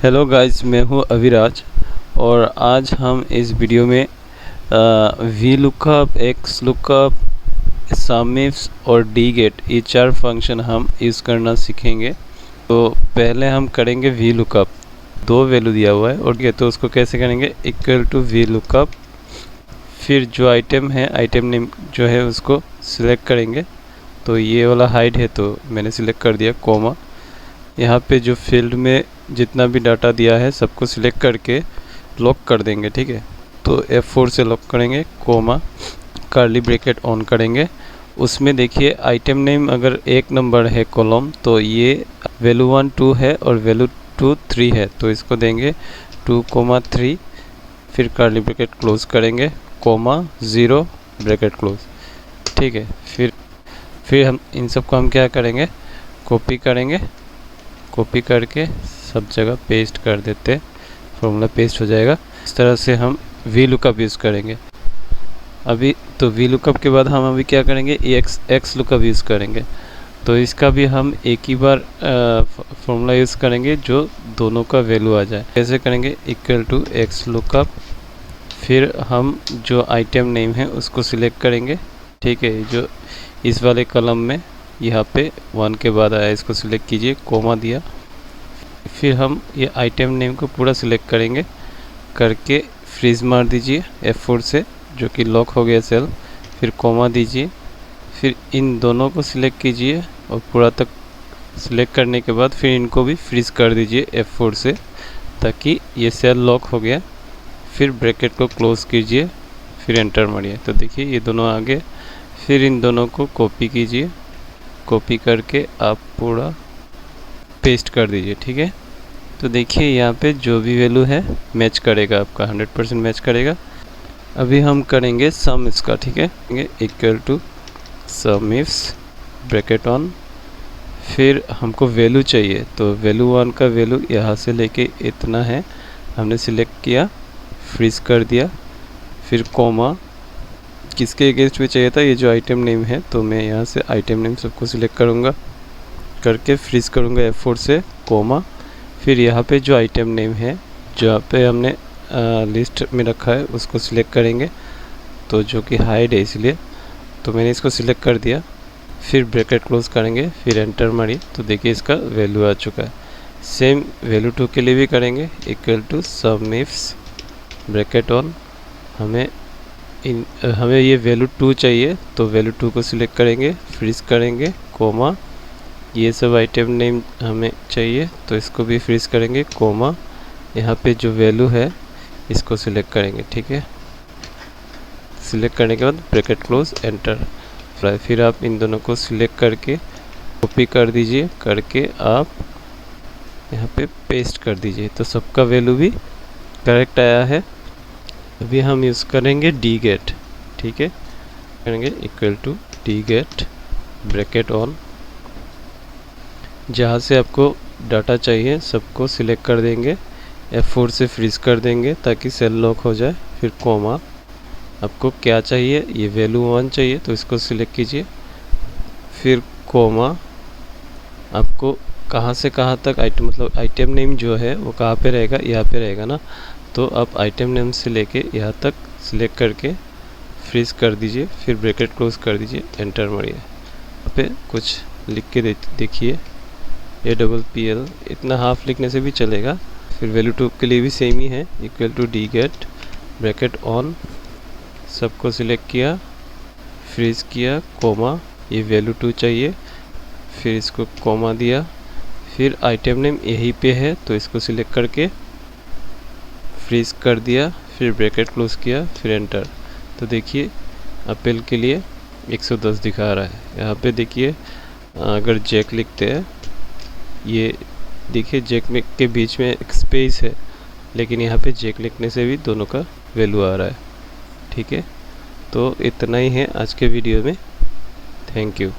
Hello guys, मैं हूं अविराज और आज हम इस वीडियो में वी लुकअप, एक्स लुकअप, सम इफ्स और डी गेट ये चार फंक्शन हम यूज़ करना सीखेंगे। तो पहले हम करेंगे वी लुकअप। दो वैल्यू दिया हुआ है और तो उसको कैसे करेंगे, इक्वल टू वी लुकअप। फिर जो आइटम है, आइटम नेम जो है उसको सिलेक्ट करेंगे। तो ये वाला हाइड है तो मैंने सिलेक्ट कर दिया, कोमा। यहाँ पे जो फील्ड में जितना भी डाटा दिया है सबको सिलेक्ट करके लॉक कर देंगे, ठीक है। तो F4 से लॉक करेंगे, कोमा, कर्ली ब्रैकेट ऑन करेंगे। उसमें देखिए आइटम नेम अगर एक नंबर है कॉलम तो ये वैल्यू 1 2 है और वैल्यू 2 3 है, तो इसको देंगे 2,3। फिर कर्ली ब्रैकेट क्लोज करेंगे, कोमा 0 ब्रैकेट क्लोज, ठीक है। फिर हम इन सब को हम क्या करेंगे, कॉपी करेंगे, कॉपी करके सब जगह पेस्ट कर देते, फॉर्मूला पेस्ट हो जाएगा। इस तरह से हम वी लुकअप यूज़ करेंगे। अभी तो वी लुकअप के बाद हम अभी क्या करेंगे, एक्स लुकअप यूज़ करेंगे। तो इसका भी हम एक ही बार फॉर्मूला यूज़ करेंगे जो दोनों का वैल्यू आ जाए। कैसे करेंगे, इक्वल टू एक्स लुकअप। फिर हम जो आइटम नेम है उसको सिलेक्ट करेंगे, ठीक है। जो इस वाले कॉलम में यहाँ पे 1 के बाद आया, इसको सिलेक्ट कीजिए, कोमा दिया। फिर हम ये आइटम नेम को पूरा सिलेक्ट करेंगे, करके फ्रीज मार दीजिए F4 से, जो कि लॉक हो गया सेल। फिर कोमा दीजिए, फिर इन दोनों को सिलेक्ट कीजिए और पूरा तक सिलेक्ट करने के बाद फिर इनको भी फ्रीज कर दीजिए F4 से, ताकि ये सेल लॉक हो गया। फिर ब्रैकेट को क्लोज कीजिए, फिर एंटर मारिए। तो देखिए ये दोनों आ गए। फिर इन दोनों को कॉपी कीजिए, कॉपी करके आप पूरा पेस्ट कर दीजिए, ठीक है। तो देखिए यहाँ पे जो भी वैल्यू है मैच करेगा, आपका 100% मैच करेगा। अभी हम करेंगे सम इसका, ठीक है। Equal to sumifs, bracket on. फिर हमको वैल्यू चाहिए, तो वैल्यू 1 का वैल्यू यहाँ से लेके इतना है, हमने सिलेक्ट किया, फ्रीज कर दिया। फिर कोमा, किसके अगेंस्ट में चाहिए था, ये जो आइटम नेम है, तो मैं यहाँ से आइटम नेम सबको सिलेक्ट करूँगा, करके फ्रीज करूँगा F4 से, कोमा। फिर यहाँ पे जो आइटम नेम है जहाँ पे हमने लिस्ट में रखा है उसको सिलेक्ट करेंगे, तो जो कि हाइड है इसलिए, तो मैंने इसको सिलेक्ट कर दिया। फिर ब्रैकेट क्लोज करेंगे, फिर एंटर मारिए। तो देखिए इसका वैल्यू आ चुका है। सेम वैल्यू 2 के लिए भी करेंगे, equal to sumifs, bracket on. हमें ये वैल्यू 2 चाहिए, तो वैल्यू 2 को सिलेक्ट करेंगे, फ्रीज करेंगे, कोमा। ये सब आइटम नेम हमें चाहिए तो इसको भी फ्रीज करेंगे, कोमा। यहाँ पे जो वैल्यू है इसको सिलेक्ट करेंगे, ठीक है। सिलेक्ट करने के बाद ब्रैकेट क्लोज, एंटर। फिर आप इन दोनों को सिलेक्ट करके कॉपी कर दीजिए, करके आप यहाँ पे पेस्ट कर दीजिए। तो सबका वैल्यू भी करेक्ट आया है। अभी हम यूज़ करेंगे डी गेट, ठीक है। करेंगे equal to D get, bracket on. जहाँ से आपको डाटा चाहिए सबको सिलेक्ट कर देंगे, F4 से फ्रीज कर देंगे ताकि सेल लॉक हो जाए। फिर कोमा, आपको क्या चाहिए, ये वैल्यू 1 चाहिए तो इसको सिलेक्ट कीजिए। फिर कोमा, आपको कहाँ से कहाँ तक आइटम, मतलब आइटम नेम जो है वो कहाँ पे रहेगा, यहाँ पे रहेगा ना, तो आप आइटम नेम से लेके यहाँ तक सिलेक्ट करके फ्रीज कर दीजिए। फिर ब्रैकेट क्लोज कर दीजिए, एंटर मारिए। यहाँ पे कुछ लिख के देखिए, APPL, इतना हाफ लिखने से भी चलेगा। फिर वैल्यू 2 के लिए भी सेम ही है, equal to D get, bracket on. सबको सिलेक्ट किया, फ्रीज किया, कोमा, ये वैल्यू 2 चाहिए, फिर इसको कोमा दिया। फिर आइटम नेम यहीं पे है तो इसको सिलेक्ट करके फ्रीज कर दिया, फिर ब्रैकेट क्लोज किया, फिर एंटर। तो देखिए अपील के लिए 110 दिखा रहा है। यहाँ पे देखिए अगर जैक लिखते हैं, ये देखिए जैक में के बीच में एक स्पेस है, लेकिन यहाँ पे जैक लिखने से भी दोनों का वैल्यू आ रहा है, ठीक है। तो इतना ही है आज के वीडियो में। Thank you.